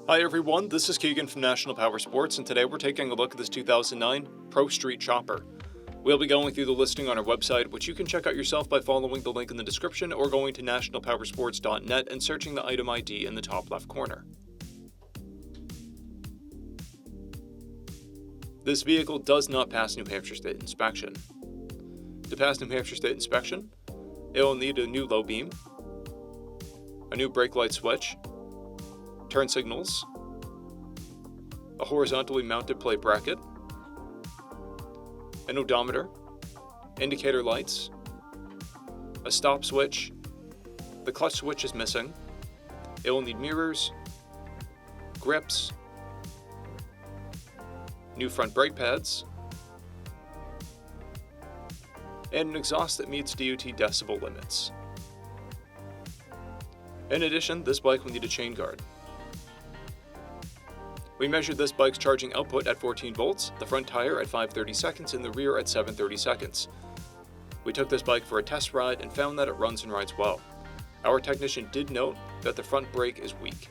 Hi everyone, this is Keegan from National Powersports, and today we're taking a look at this 2009 Pro Street Chopper. We'll be going through the listing on our website, which you can check out yourself by following the link in the description or going to nationalpowersports.net and searching the item ID in the top left corner. This vehicle does not pass New Hampshire State inspection. To pass New Hampshire State inspection, it will need a new low beam, a new brake light switch, turn signals, a horizontally mounted plate bracket, an odometer, indicator lights, a stop switch, the clutch switch is missing, it will need mirrors, grips, new front brake pads, and an exhaust that meets DOT decibel limits. In addition, this bike will need a chain guard. We measured this bike's charging output at 14 volts, the front tire at 530 seconds, and the rear at 730 seconds. We took this bike for a test ride and found that it runs and rides well. Our technician did note that the front brake is weak.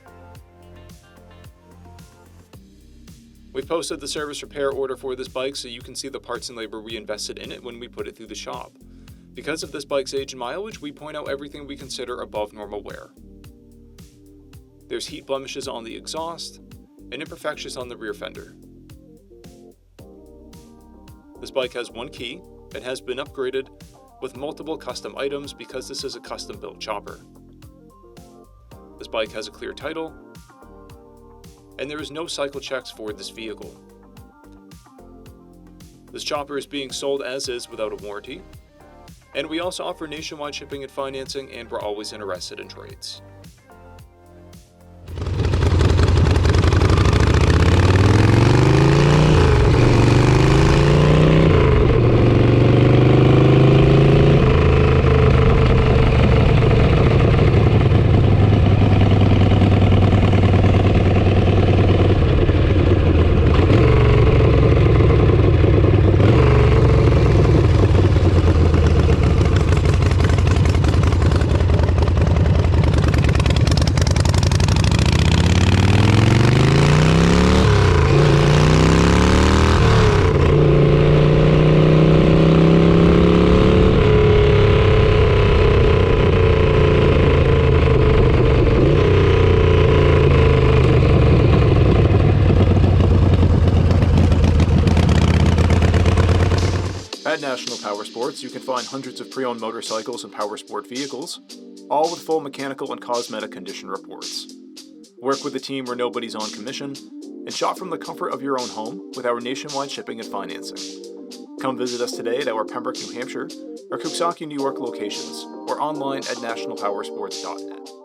We've posted the service repair order for this bike so you can see the parts and labor we invested in it when we put it through the shop. Because of this bike's age and mileage, we point out everything we consider above normal wear. There's heat blemishes on the exhaust, and imperfections on the rear fender. This bike has one key and has been upgraded with multiple custom items because this is a custom-built chopper. This bike has a clear title, and there is no cycle checks for this vehicle. This chopper is being sold as is without a warranty, and we also offer nationwide shipping and financing, and we're always interested in trades. At National Powersports, you can find hundreds of pre-owned motorcycles and powersport vehicles, all with full mechanical and cosmetic condition reports. Work with a team where nobody's on commission, and shop from the comfort of your own home with our nationwide shipping and financing. Come visit us today at our Pembroke, New Hampshire, or Coxsackie, New York locations, or online at nationalpowersports.net.